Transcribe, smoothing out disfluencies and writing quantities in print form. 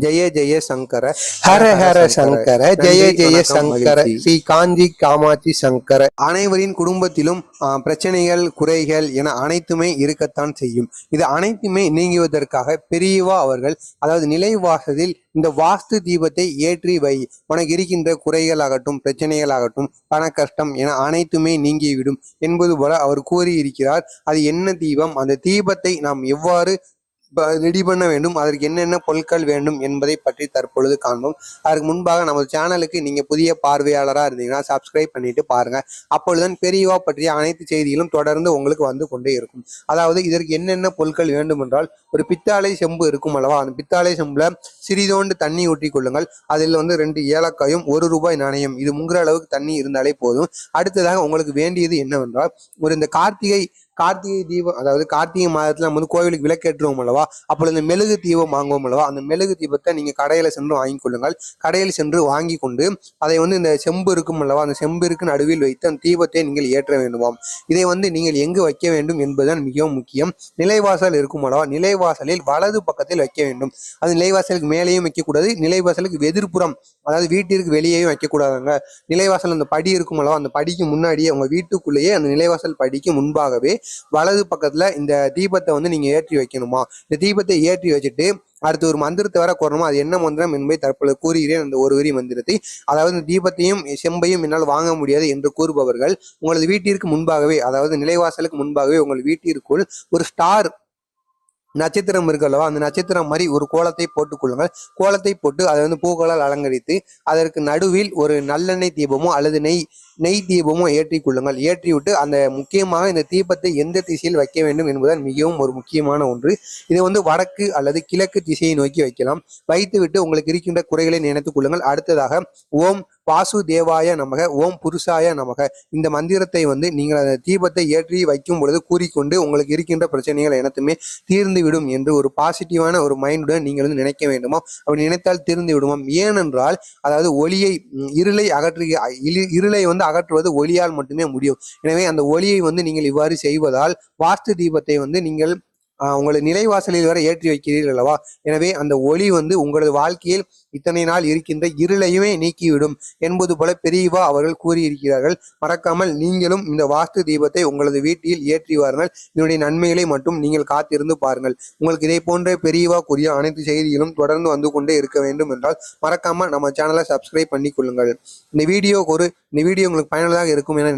ஜெய ஜெய சங்கர ஹர ஹர சங்கர ஜெய ஜெய சங்கர ஸ்ரீ காஞ்சி காமாட்சி சங்கர. அனைவரின் குடும்பத்திலும் பிரச்சனைகள் குறைகள் என அனைத்துமே இருக்கத்தான் செய்யும். இது அனைத்துமே நீங்குவதற்காக பெரியவா அவர்கள் அதாவது நிலைவாசலில் இந்த வாஸ்து தீபத்தை ஏற்றி வை, உனக்கு இருக்கின்ற குறைகள் ஆகட்டும் பிரச்சனைகள் ஆகட்டும் பண கஷ்டம் என அனைத்துமே நீங்கிவிடும் என்பது போல அவர் கூறியிருக்கிறார். அது என்ன தீபம், அந்த தீபத்தை நாம் எவ்வாறு ரெடி பண்ண வேண்டும், அதற்கு என்னென்ன பொருட்கள் வேண்டும் என்பதை பற்றி தற்பொழுது காண்போம். அதற்கு முன்பாக நமது சேனலுக்கு நீங்க புதிய பார்வையாளராக இருந்தீங்கன்னா சப்ஸ்கிரைப் பண்ணிட்டு பாருங்க. அப்பொழுதுதான் பெரியவா பற்றிய அனைத்து செய்திகளும் தொடர்ந்து உங்களுக்கு வந்து கொண்டே இருக்கும். அதாவது இதற்கு என்னென்ன பொருட்கள் வேண்டும் என்றால், ஒரு பித்தாளை செம்பு இருக்கும் அல்லவா, அந்த பித்தாளை செம்புல சிறிதோண்டு தண்ணி ஊற்றி கொள்ளுங்கள். அதில் 2 ஏலக்காயும் 1 ரூபாய் நாணயம், இது முங்குற அளவுக்கு தண்ணி இருந்தாலே போதும். அடுத்ததாக உங்களுக்கு வேண்டியது என்னவென்றால், இந்த கார்த்திகை தீபம், அதாவது கார்த்திகை மாதத்துல நம்ம கோவிலுக்கு விளக்கேற்றுவோம் அல்லவா, அப்பொழுது இந்த மெழுகு தீபம் வாங்குவோம் அல்லவா, அந்த மெழுகு தீபத்தை நீங்க கடையில சென்று வாங்கி கொள்ளுங்கள். கடையில் சென்று வாங்கி கொண்டு அதை இந்த செம்பு இருக்கும் அல்லவா, அந்த செம்பிற்கு நடுவில் வைத்து அந்த தீபத்தை நீங்கள் ஏற்ற வேண்டுமாம். இதை நீங்கள் எங்கு வைக்க வேண்டும் என்பதுதான் மிகவும் முக்கியம். நிலைவாசல் இருக்கும் அல்லவா, நிலைவாசலில் வலது பக்கத்தில் வைக்க வேண்டும். அது நிலைவாசலுக்கு மேலேயும் வைக்கக்கூடாது, நிலைவாசலுக்கு எதிர்ப்புறம் அதாவது வீட்டிற்கு வெளியேயும் வைக்கக்கூடாதுங்க. நிலைவாசல் அந்த படி இருக்கும் அல்லவா, அந்த படிக்கு முன்னாடியே உங்க வீட்டுக்குள்ளேயே அந்த நிலைவாசல் படிக்கு முன்பாகவே வலது பக்கத்துல இந்த தீபத்தை நீங்க ஏற்றி வைக்கணுமா. இந்த தீபத்தை ஏற்றி வச்சுட்டு அடுத்து ஒரு மந்திரத்தை வர கூறணுமா. அது என்ன மந்திரம் என்பதை தற்பொழுது கூறுகிறேன். அந்த ஒரு வரி மந்திரத்தை, அதாவது இந்த தீபத்தையும் செம்பையும் என்னால் வாங்க முடியாது என்று கூறுபவர்கள் உங்களது வீட்டிற்கு முன்பாகவே, அதாவது நிலைவாசலுக்கு முன்பாகவே உங்கள் வீட்டிற்குள் ஒரு ஸ்டார் நட்சத்திரம் இருக்கு அல்லவா, அந்த நட்சத்திரம் மாதிரி ஒரு கோலத்தை போட்டுக் கொள்ளுங்கள். கோலத்தை போட்டு அதை பூக்களால் அலங்கரித்து அதற்கு நடுவில் ஒரு நல்லெண்ணெய் தீபமோ அல்லது நெய் தீபமோ ஏற்றி கொள்ளுங்கள். ஏற்றி விட்டு அந்த முக்கியமாக இந்த தீபத்தை எந்த திசையில் வைக்க வேண்டும் என்பதுதான் மிகவும் ஒரு முக்கியமான ஒன்று. இது வடக்கு அல்லது கிழக்கு திசையை நோக்கி வைக்கலாம். வைத்து விட்டு உங்களுக்கு இருக்கின்ற குறைகளை நினைத்துக் கொள்ளுங்கள். அடுத்ததாக ஓம் வாசுதேவாய நமக, ஓம் புருஷாய நமக, இந்த மந்திரத்தை நீங்கள் அந்த தீபத்தை ஏற்றி வைக்கும் பொழுது கூறிக்கொண்டு உங்களுக்கு இருக்கின்ற பிரச்சனைகள் அனைத்துமே தீர்ந்து விடும் என்று ஒரு பாசிட்டிவான ஒரு மைண்டுடன் நீங்கள் நினைக்க வேண்டுமா. அப்படி நினைத்தால் தீர்ந்து விடுமாம். ஏனென்றால் அதாவது இருளை அகற்றுவது ஒளியால் மட்டுமே முடியும். எனவே அந்த ஒளியை நீங்கள் இவ்வாறு செய்வதால் வாஸ்து தீபத்தை நீங்கள் உங்களது நிலைவாசலில் வரை ஏற்றி வைக்கிறீர்கள் அல்லவா, எனவே அந்த ஒளி உங்களது வாழ்க்கையில் இத்தனை நாள் இருக்கின்ற இருளையுமே நீக்கிவிடும் என்பது போல பெரியவா அவர்கள் கூறியிருக்கிறார்கள். மறக்காமல் நீங்களும் இந்த வாஸ்து தீபத்தை உங்களது வீட்டில் ஏற்றி வாருங்கள். இதனுடைய நன்மைகளை மட்டும் நீங்கள் காத்திருந்து பாருங்கள். உங்களுக்கு இதை போன்ற பெரியவா கூறிய அனைத்து செய்திகளும் தொடர்ந்து வந்து கொண்டே இருக்க வேண்டும் என்றால் மறக்காமல் நம்ம சேனலை சப்ஸ்கிரைப் பண்ணி கொள்ளுங்கள். இந்த வீடியோ உங்களுக்கு பயனுள்ளதாக இருக்கும் என